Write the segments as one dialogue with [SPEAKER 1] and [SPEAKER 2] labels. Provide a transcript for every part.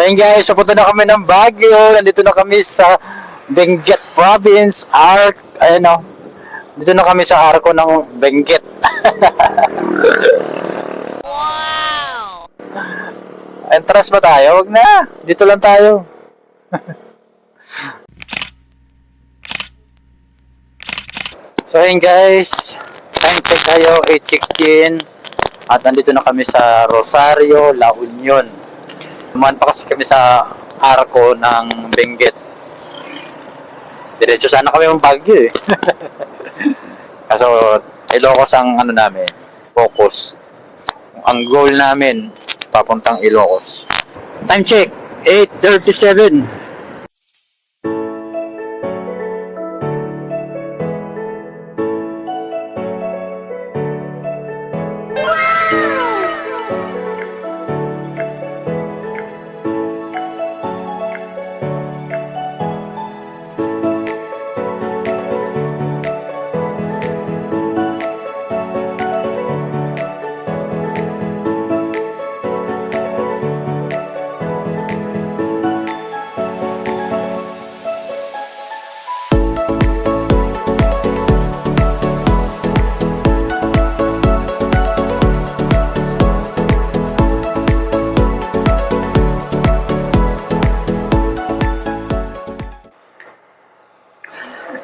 [SPEAKER 1] Ayun guys, papunta na kami ng Baguio. Nandito na kami sa Benguet Province, ayun o. Dito na kami sa arko ng Benguet.
[SPEAKER 2] Wow!
[SPEAKER 1] Entras ba tayo? Wag na. Dito lang tayo. So ayun guys, time check tayo, 8:16. At nandito na kami sa Rosario, La Union. Dumaan pa kasi kami sa arko ng Benguet. Diretso sana kami ng Baguio eh. Kaso Ilocos ang ano namin, focus. Ang goal namin, papuntang Ilocos. Time check, 8:37.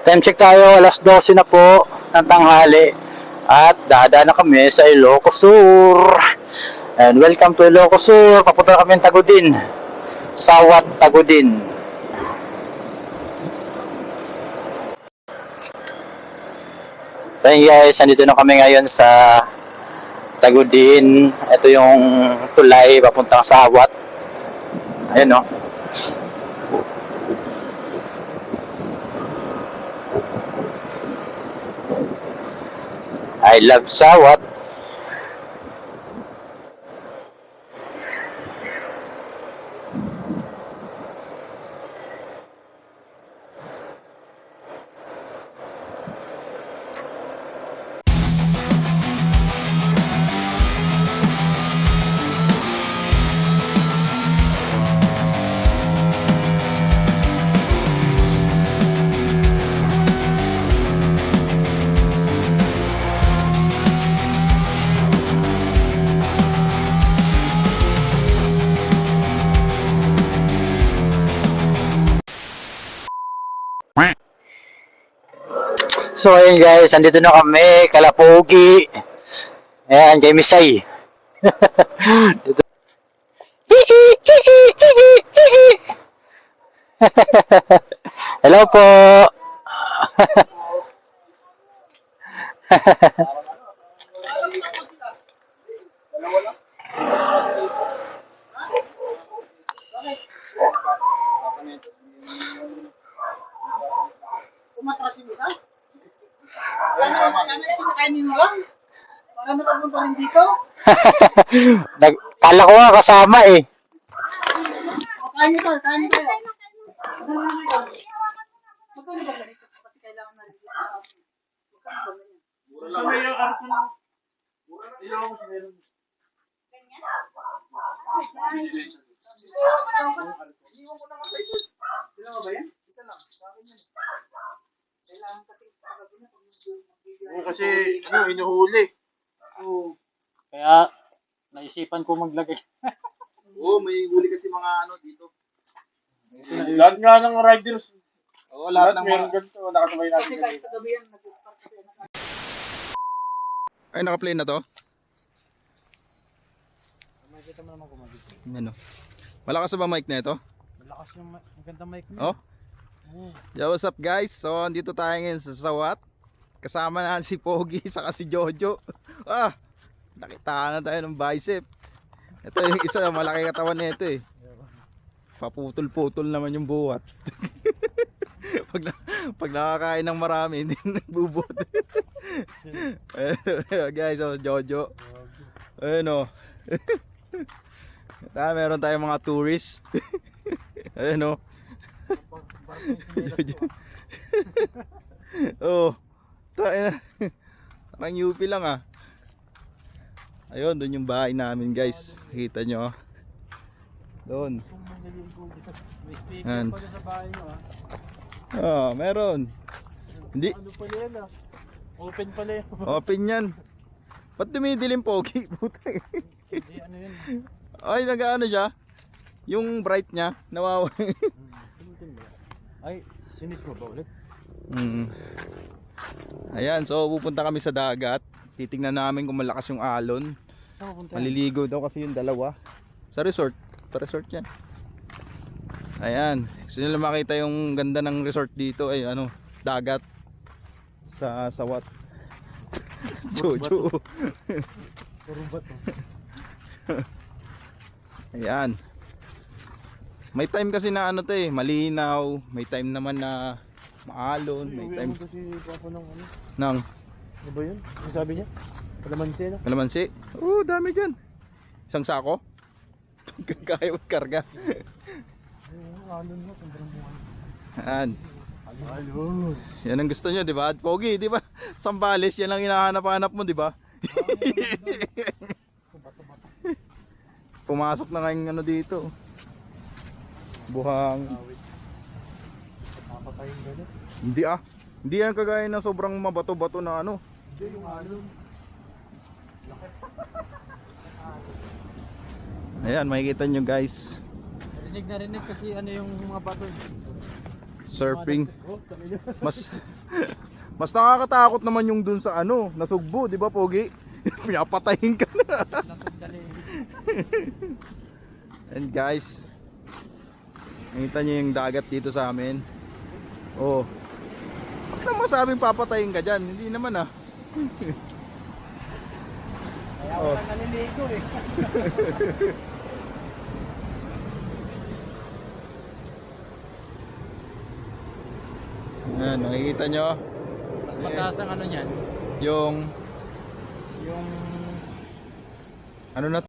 [SPEAKER 1] Time check tayo, alas 12 na po ng tanghali. At dadaan na kami sa Ilocos Sur. And welcome to Ilocos Sur. Papunta kami ng Tagudin. Sawat, Tagudin. So guys, nandito na kami ngayon sa Tagudin. Ito yung tulay papuntang Sawat. Ayun o. I love Sawat. So ayun guys, nandito na kami, Kalapogi. Ayan, kay Misay. Chiki, chiki, chiki, chiki. Hello po.
[SPEAKER 3] Kumatasin mo ka? Sinakainin mo lang? Baka matapunta rin dito?
[SPEAKER 1] Kala ko nga kasama eh.
[SPEAKER 3] Kain nyo tayo, kain nyo tayo. Magkano ba ganito? Pati kailangan na rin dito. Sa may yung arko ng... Ilaw ko sa meron. Ganyan? Iwan ko na nga sa ito. Ilan ba yan? Isa lang. Sa akin yan. Kailangan kasi pagkabi na.
[SPEAKER 4] Oo, kasi ano, inuhuli.
[SPEAKER 3] Oo.
[SPEAKER 4] Kaya naisipan ko maglagay.
[SPEAKER 5] Oo, may huli kasi mga ano dito.
[SPEAKER 4] Lahat nga ng riders.
[SPEAKER 5] Oo, lahat ng
[SPEAKER 4] meron
[SPEAKER 5] mga...
[SPEAKER 4] ganito. Nakasabay natin.
[SPEAKER 3] Kasi guys, sa gabi yan, nag-start kasi yan.
[SPEAKER 5] Ay, naka-play na to?
[SPEAKER 4] Makikita mo naman kumagit.
[SPEAKER 5] Ano? Malakas ba mic na ito?
[SPEAKER 4] Malakas yung magandang mic
[SPEAKER 5] Oh? Yo, what's up guys? So, andito tayo ngayon sa Sawat. Kasama na si Pogi saka si Jojo. Nakitaan na tayo ng bicep. Ito yung isa, malaki katawan na ito eh. Paputol-putol naman yung buhat. pag nakakain ng marami, hindi nagbubuhat. Guys, so Jojo. Ayun o. Meron tayong mga tourist. Ayun o. Oh, tayo na. Parang UP lang ah. Ayun, doon yung bahay namin guys. Kita nyo. Doon.
[SPEAKER 4] Kung manliligo dito. May
[SPEAKER 5] Yan.
[SPEAKER 4] speaker pala sa bahay nyo ah.
[SPEAKER 5] Ah, meron. Hindi.
[SPEAKER 4] Ano pala yan ah? Open pala yan.
[SPEAKER 5] Open yan. Ba't dumidilim, Pogi? Puta eh.
[SPEAKER 4] Hindi ano yun.
[SPEAKER 5] Ay, nag-ano siya? Yung bright niya, nawawa.
[SPEAKER 4] Tingin mo. Ay, sinis mo ba ulit?
[SPEAKER 5] Mm. Ayan, so pupunta kami sa dagat. Titingnan namin kung malakas yung alon.
[SPEAKER 4] Saan pupunta?
[SPEAKER 5] Maliligo daw kasi yung dalawa. Sa resort. Pa resort yan. Ayan. Gusto nila makita yung ganda ng resort dito. Ay ano, dagat. Sa Sawat. Jojo.
[SPEAKER 4] Puro bato.
[SPEAKER 5] Ayan. May time kasi na ano to eh, malinaw. May time naman na maalon. May
[SPEAKER 4] Uwi
[SPEAKER 5] time
[SPEAKER 4] mo kasi Papa ng ano.
[SPEAKER 5] ng
[SPEAKER 4] Ano ba yun? Ang sabi niya? Kalamansi no?
[SPEAKER 5] kalamansi. Dami dyan. Isang sako. Kaya karga.
[SPEAKER 4] Yung alon mo, sobrang buhay.
[SPEAKER 5] Ayan.
[SPEAKER 4] Alon.
[SPEAKER 5] Yan ang gusto nyo, di ba? Pogi, di ba? Sambales, yan ang hinahanap-hanap mo, di ba? Pumasok na ngayong ano dito. Buhang.
[SPEAKER 4] Awit. Papatayin gano'n.
[SPEAKER 5] Hindi ah. Hindi yan kagaya ng sobrang mabato-bato na ano.
[SPEAKER 4] Hindi yung alon.
[SPEAKER 5] Ayan, makikita nyo guys.
[SPEAKER 4] Narinig kasi ano yung mga bato.
[SPEAKER 5] Surfing.
[SPEAKER 4] Oh, kami na.
[SPEAKER 5] Mas nakakatakot naman yung dun sa ano, nasugbo, di ba Pogi? Pinapatayin ka na.
[SPEAKER 4] Nasugdali.
[SPEAKER 5] And guys, nakita nyo yung dagat dito sa amin. Oh. Bakit naman masabing papatayin ka dyan? Hindi naman ah.
[SPEAKER 4] Kaya
[SPEAKER 5] Oh.
[SPEAKER 4] walang naliligo eh.
[SPEAKER 5] Ayan, nakikita nyo
[SPEAKER 4] Mas mataas ang ano niyan.
[SPEAKER 5] yung
[SPEAKER 4] Yung
[SPEAKER 5] ano na